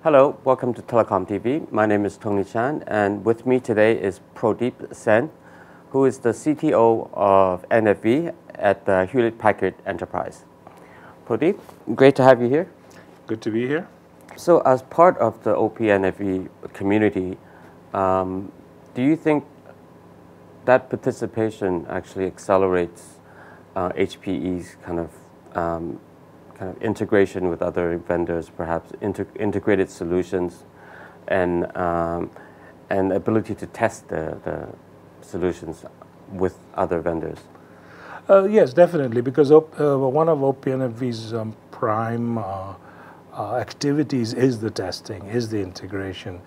Hello, welcome to TelecomTV. My name is Tony Chan, and with me today is Prodip Sen, who is the CTO of NFV at the Hewlett Packard Enterprise. Prodip, great to have you here. Good to be here. So as part of the OPNFV community, do you think that participation actually accelerates HPE's kind of integration with other vendors, perhaps integrated solutions, and ability to test the solutions with other vendors? Yes, definitely, because one of OPNFV's prime activities is the testing, is the integration,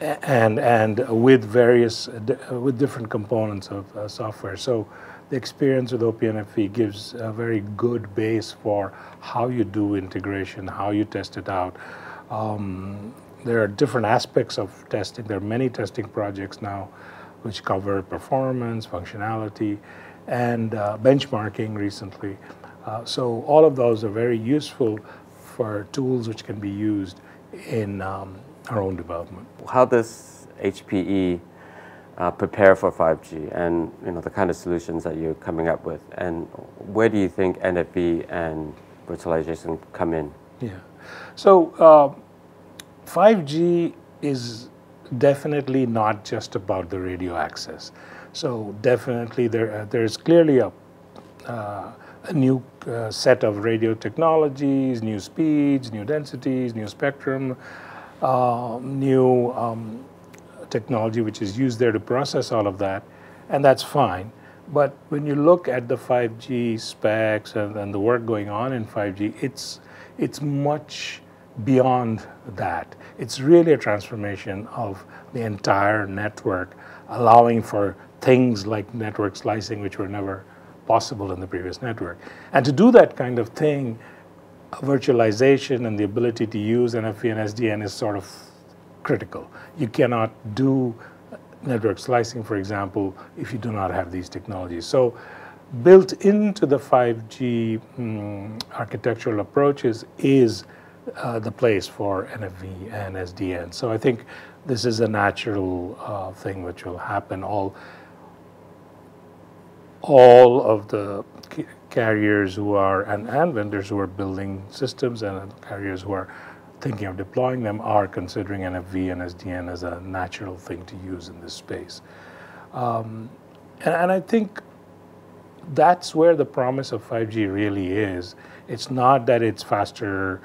and with with different components of software. So the experience with OPNFV gives a very good base for how you do integration, how you test it out. There are different aspects of testing. There are many testing projects now which cover performance, functionality, and benchmarking recently. So all of those are very useful for tools which can be used in our own development. How does HPE prepare for 5G and the kind of solutions that you're coming up with, and where do you think NFV and virtualization come in? Yeah, so 5G is definitely not just about the radio access. So definitely there's clearly a new set of radio technologies, new speeds, new densities, new spectrum, new technology which is used there to process all of that, and that's fine. But when you look at the 5G specs and the work going on in 5G, it's much beyond that. It's really a transformation of the entire network, allowing for things like network slicing, which were never possible in the previous network. And to do that kind of thing, virtualization and the ability to use NFV and SDN is sort of critical. You cannot do network slicing, for example, if you do not have these technologies. So built into the 5G architectural approaches is the place for NFV and SDN. So I think this is a natural thing which will happen. All of the carriers who are, and vendors who are building systems, and carriers who are thinking of deploying them are considering NFV and SDN as a natural thing to use in this space. And I think that's where the promise of 5G really is. It's not that it's faster,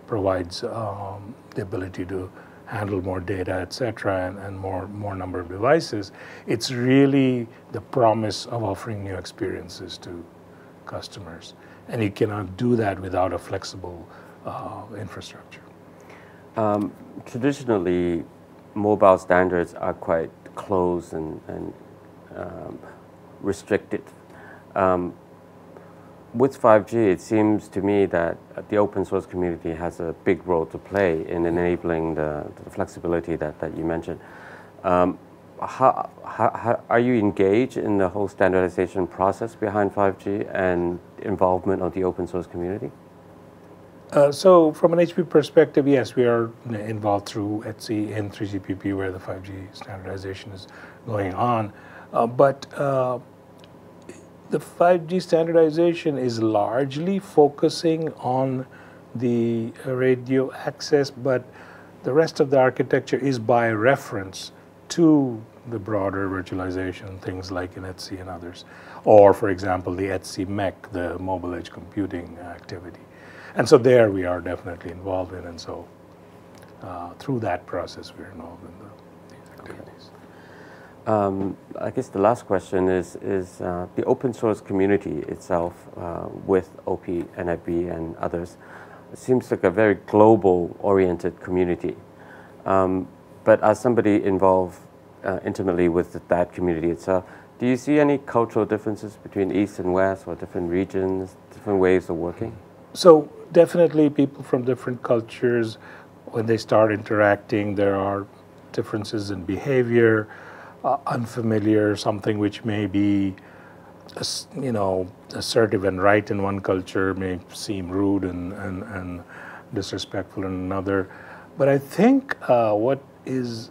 provides the ability to handle more data, etc., and more number of devices. It's really the promise of offering new experiences to customers. And you cannot do that without a flexible infrastructure. Traditionally, mobile standards are quite closed and restricted. With 5G, it seems to me that the open source community has a big role to play in enabling the flexibility that you mentioned. How are you engaged in the whole standardization process behind 5G and involvement of the open source community? So from an HP perspective, yes, we are involved through ETSI and 3GPP where the 5G standardization is going on. But the 5G standardization is largely focusing on the radio access, but the rest of the architecture is by reference to the broader virtualization, things like in ETSI and others. Or, for example, the ETSI MEC, the mobile edge computing activity. And so there we are definitely involved in, and so through that process we're involved in these activities. I guess the last question is the open source community itself with OPNFV and others. It seems like a very global oriented community. But as somebody involved intimately with that community itself, do you see any cultural differences between East and West, or different regions, different ways of working? So definitely people from different cultures, when they start interacting, there are differences in behavior, unfamiliar, something which may be you know, assertive and right in one culture may seem rude and disrespectful in another. But I think what is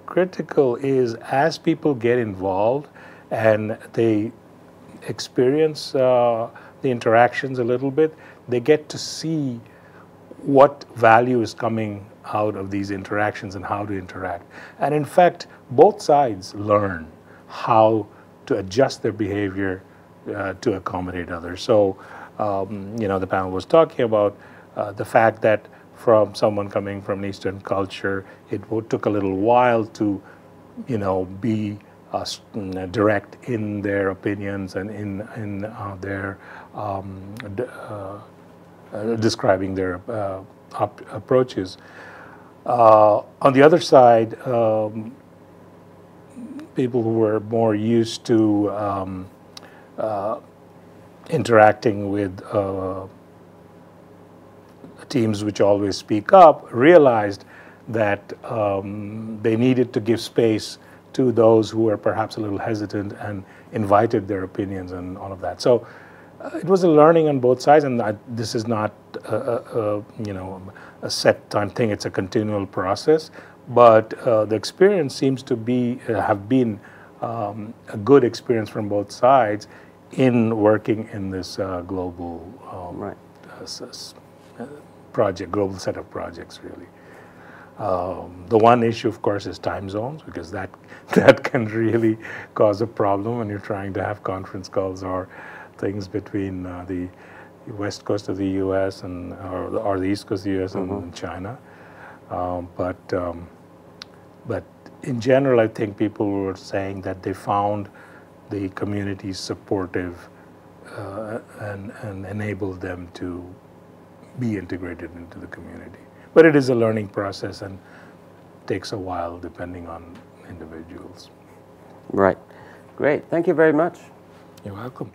critical is as people get involved and they experience the interactions a little bit, they get to see what value is coming out of these interactions and how to interact. And in fact, both sides learn how to adjust their behavior to accommodate others. So, you know, the panel was talking about the fact that from someone coming from an Eastern culture, it took a little while to, you know, be direct in their opinions and in their describing their approaches. On the other side, people who were more used to interacting with teams which always speak up realized that they needed to give space to those who were perhaps a little hesitant and invited their opinions and all of that. So it was a learning on both sides, and this is not you know, a set time thing. It's a continual process. But the experience seems to be have been a good experience from both sides in working in this global project, global set of projects, really. The one issue, of course, is time zones, because that can really cause a problem when you're trying to have conference calls or things between the west coast of the U.S. and or the east coast of the U.S. and China. But in general, I think people were saying that they found the community supportive and enabled them to be integrated into the community. But it is a learning process and takes a while depending on individuals. Right. Great. Thank you very much. You're welcome.